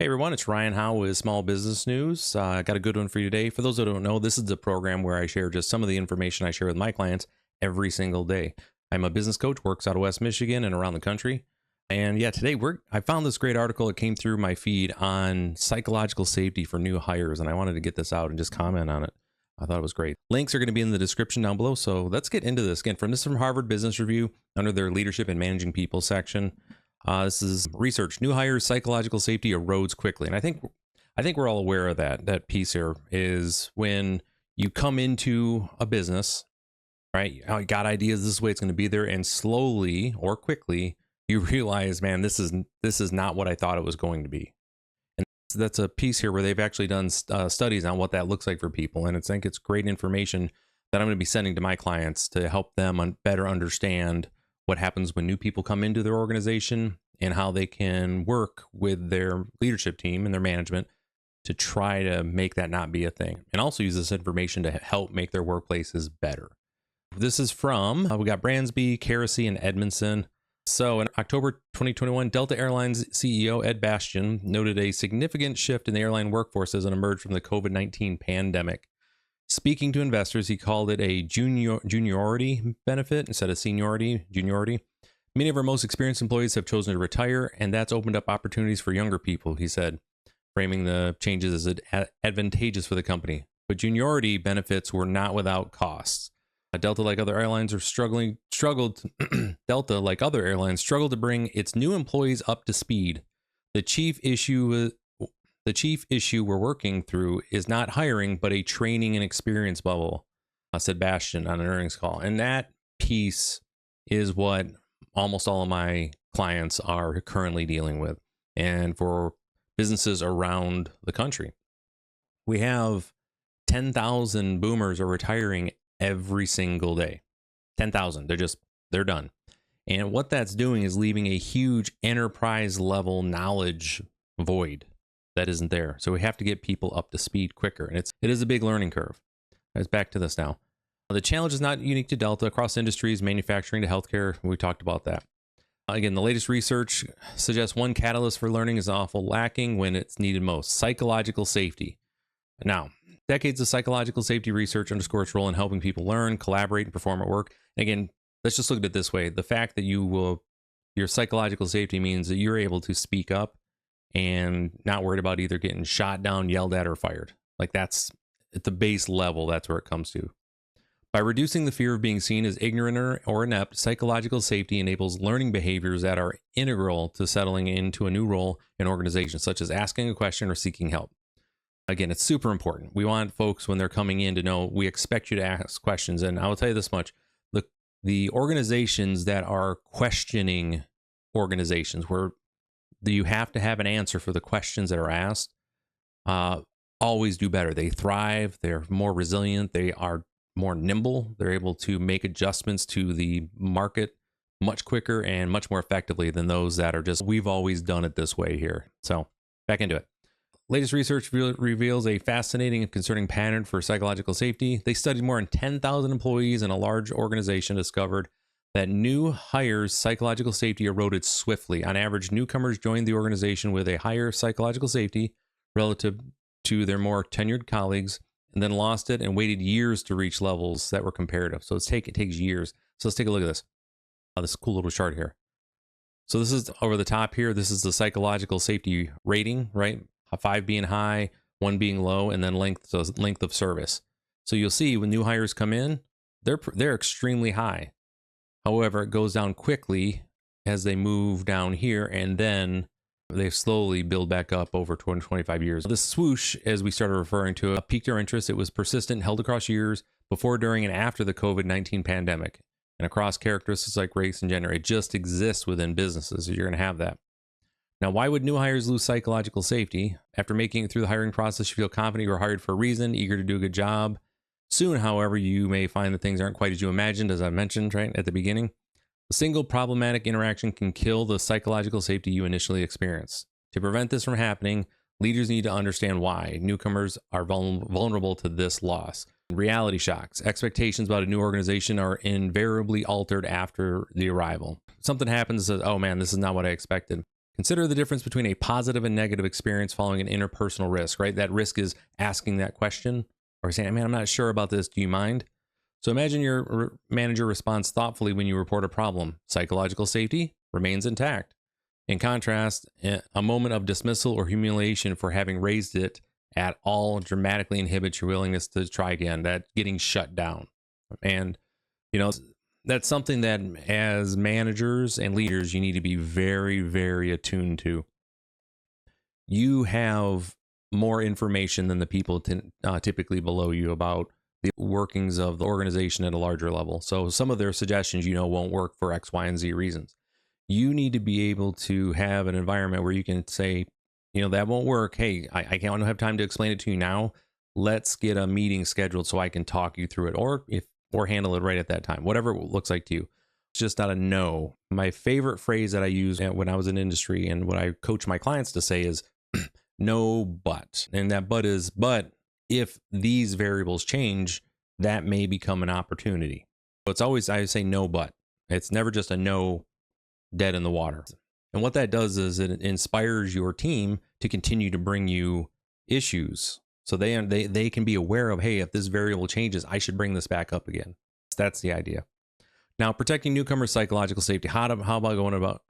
Hey everyone, it's Ryan Howe with Small Business News. I got a good one for you today. For those that don't know, this is the program where I share just some of the information I share with my clients every single day. I'm a business coach, works out of West Michigan and around the country. And yeah, today I found this great article that came through my feed on psychological safety for new hires, and I wanted to get this out and just comment on it. I thought it was great. Links are going to be in the description down below. So let's get into this again. This is from Harvard Business Review under their Leadership and Managing People section. This is research. New hires psychological safety erodes quickly, and I think we're all aware of that piece here is when you come into a business, right? You got ideas. This is the way it's going to be there, and slowly or quickly you realize, man, this is not what I thought it was going to be. And that's a piece here where they've actually done studies on what that looks like for people, and I think it's great information that I'm going to be sending to my clients to help them better understand what happens when new people come into their organization and how they can work with their leadership team and their management to try to make that not be a thing, and also use this information to help make their workplaces better. This is from, we got Bransby, Kerosene, and Edmondson. So in October 2021, Delta Airlines CEO Ed Bastian noted a significant shift in the airline workforce as it emerged from the COVID-19 pandemic. Speaking to investors, he called it a juniority benefit instead of juniority. Many of our most experienced employees have chosen to retire, and that's opened up opportunities for younger people, he said, framing the changes as advantageous for the company. But juniority benefits were not without costs. Delta, like other airlines, struggled to bring its new employees up to speed. The chief issue we're working through is not hiring, but a training and experience bubble, said Bastian on an earnings call. And that piece is what almost all of my clients are currently dealing with, and for businesses around the country. We have 10,000 boomers are retiring every single day. 10,000. They're done. And what that's doing is leaving a huge enterprise level knowledge void that isn't there. So we have to get people up to speed quicker. And it is a big learning curve. Let's back to this now. The challenge is not unique to Delta. Across industries, manufacturing to healthcare, we talked about that. Again, the latest research suggests one catalyst for learning is awful lacking when it's needed most: psychological safety. Now, decades of psychological safety research underscore its role in helping people learn, collaborate, and perform at work. Again, let's just look at it this way. The fact that your psychological safety means that you're able to speak up and not worried about either getting shot down, yelled at, or fired. Like, that's at the base level, that's where it comes to. By reducing the fear of being seen as ignorant or inept, psychological safety enables learning behaviors that are integral to settling into a new role in organizations, such as asking a question or seeking help. Again, it's super important. We want folks, when they're coming in, to know we expect you to ask questions. And I will tell you this much: the organizations that are questioning organizations, where you have to have an answer for the questions that are asked, always do better. They thrive. They're more resilient. They are more nimble. They're able to make adjustments to the market much quicker and much more effectively than those that are just, we've always done it this way here. So back into it. Latest research reveals a fascinating and concerning pattern for psychological safety. They studied more than 10,000 employees, in a large organization discovered that new hires' psychological safety eroded swiftly. On average, newcomers joined the organization with a higher psychological safety relative to their more tenured colleagues, and then lost it and waited years to reach levels that were comparative. So it takes years. So let's take a look at this. This cool little chart here. So this is over the top here. This is the psychological safety rating, right? 5 being high, 1 being low, and then length of service. So you'll see when new hires come in, they're extremely high. However, it goes down quickly as they move down here, and then they slowly build back up over 25 years. This swoosh, as we started referring to, piqued our interest. It was persistent, held across years, before, during, and after the COVID-19 pandemic, and across characteristics like race and gender. It just exists within businesses, so you're going to have that. Now, why would new hires lose psychological safety? After making it through the hiring process, you feel confident you were hired for a reason, eager to do a good job. Soon, however, you may find that things aren't quite as you imagined, as I mentioned right at the beginning. A single problematic interaction can kill the psychological safety you initially experienced. To prevent this from happening, leaders need to understand why newcomers are vulnerable to this loss. Reality shocks. Expectations about a new organization are invariably altered after the arrival. Something happens that says, oh man, this is not what I expected. Consider the difference between a positive and negative experience following an interpersonal risk, right? That risk is asking that question or saying, man, I'm not sure about this. Do you mind? So imagine your manager responds thoughtfully when you report a problem. Psychological safety remains intact. In contrast, a moment of dismissal or humiliation for having raised it at all dramatically inhibits your willingness to try again, that getting shut down. And, that's something that as managers and leaders, you need to be very, very attuned to. You have more information than the people typically below you about the workings of the organization at a larger level. So some of their suggestions, won't work for X, Y, and Z reasons. You need to be able to have an environment where you can say, that won't work. Hey, I don't have time to explain it to you now. Let's get a meeting scheduled so I can talk you through it, or handle it right at that time, whatever it looks like to you. It's just not a no. My favorite phrase that I use when I was in industry and what I coach my clients to say is no, but. And that but is, but if these variables change, that may become an opportunity. So it's always, I say no, but. It's never just a no dead in the water. And what that does is it inspires your team to continue to bring you issues. So they can be aware of, hey, if this variable changes, I should bring this back up again. That's the idea. Now, protecting newcomers' psychological safety. How about going about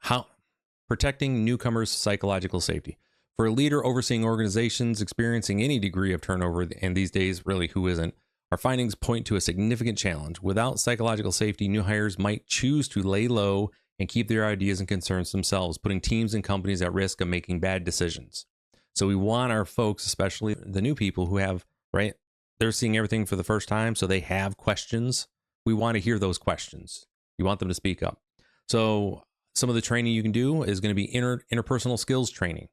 protecting newcomers' psychological safety? For a leader overseeing organizations experiencing any degree of turnover, and these days, really, who isn't, our findings point to a significant challenge. Without psychological safety, new hires might choose to lay low and keep their ideas and concerns themselves, putting teams and companies at risk of making bad decisions. So we want our folks, especially the new people who have, right, they're seeing everything for the first time, so they have questions. We want to hear those questions. You want them to speak up. So some of the training you can do is going to be interpersonal skills training.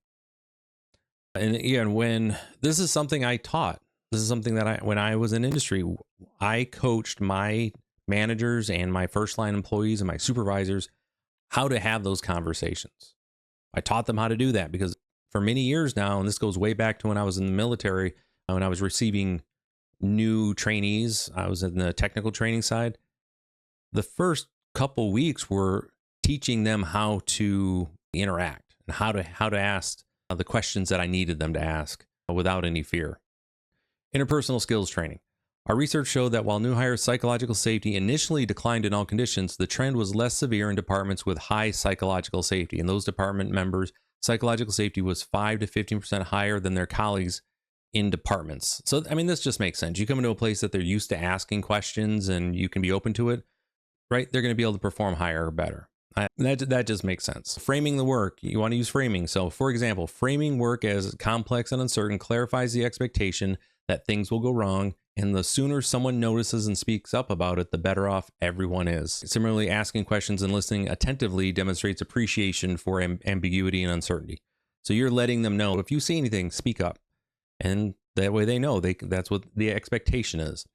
And again, when this is something I taught, this is something that when I was in industry, I coached my managers and my first line employees and my supervisors how to have those conversations. I taught them how to do that because for many years now, and this goes way back to when I was in the military, when I was receiving new trainees, I was in the technical training side. The first couple weeks were teaching them how to interact and how to ask the questions that I needed them to ask without any fear. Interpersonal skills training. Our research showed that while new hires' psychological safety initially declined in all conditions, the trend was less severe in departments with high psychological safety. In those department members, psychological safety was 5 to 15% higher than their colleagues in departments. So, this just makes sense. You come into a place that they're used to asking questions and you can be open to it, right? They're going to be able to perform higher or better. That just makes sense. Framing the work. You want to use framing. So, for example, framing work as complex and uncertain clarifies the expectation that things will go wrong. And the sooner someone notices and speaks up about it, the better off everyone is. Similarly, asking questions and listening attentively demonstrates appreciation for ambiguity and uncertainty. So you're letting them know, if you see anything, speak up. And that way they know that's what the expectation is.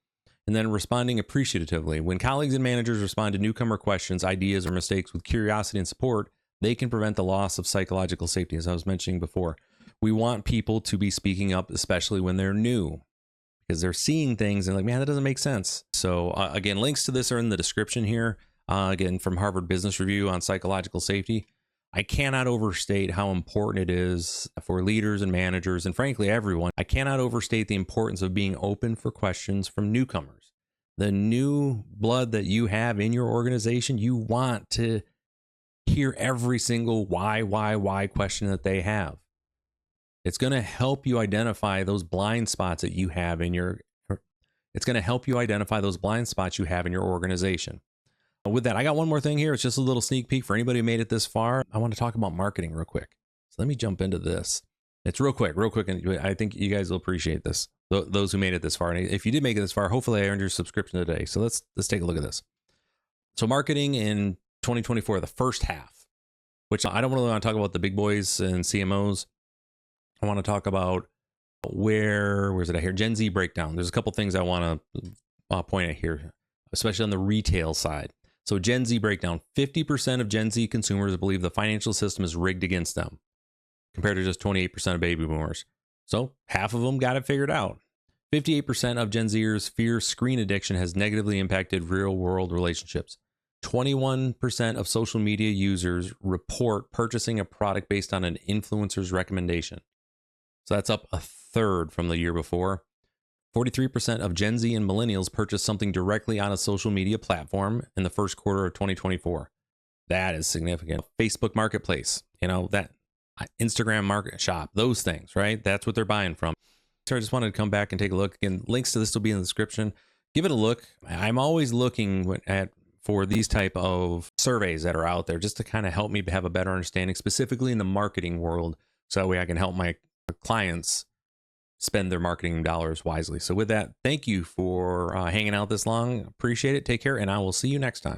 And then responding appreciatively. When colleagues and managers respond to newcomer questions, ideas, or mistakes with curiosity and support, they can prevent the loss of psychological safety, as I was mentioning before. We want people to be speaking up, especially when they're new, because they're seeing things and like, man, that doesn't make sense. So again, links to this are in the description here. Again, from Harvard Business Review on psychological safety. I cannot overstate how important it is for leaders and managers, and frankly, everyone. I cannot overstate the importance of being open for questions from newcomers. The new blood that you have in your organization, you want to hear every single why question that they have. It's going to help you identify those blind spots that you have in your, it's going to help you identify those blind spots you have in your organization. With that, I got one more thing here. It's just a little sneak peek for anybody who made it this far. I want to talk about marketing real quick. So let me jump into this. It's real quick. And I think you guys will appreciate this. Those who made it this far. And if you did make it this far, hopefully I earned your subscription today. So let's take a look at this. So marketing in 2024, the first half, which I don't really want to talk about the big boys and CMOs. I want to talk about where's it at here? Gen Z breakdown. There's a couple things I want to point at here, especially on the retail side. So Gen Z breakdown, 50% of Gen Z consumers believe the financial system is rigged against them, compared to just 28% of baby boomers. So half of them got it figured out. 58% of Gen Zers fear screen addiction has negatively impacted real world relationships. 21% of social media users report purchasing a product based on an influencer's recommendation. So that's up a third from the year before. 43% of Gen Z and millennials purchased something directly on a social media platform in the first quarter of 2024. That is significant. Facebook Marketplace, that Instagram Market Shop, those things, right? That's what they're buying from. So I just wanted to come back and take a look. Again, links to this will be in the description. Give it a look. I'm always looking for these type of surveys that are out there just to kind of help me have a better understanding, specifically in the marketing world, so that way I can help my clients spend their marketing dollars wisely. So with that, thank you for hanging out this long. Appreciate it. Take care, and I will see you next time.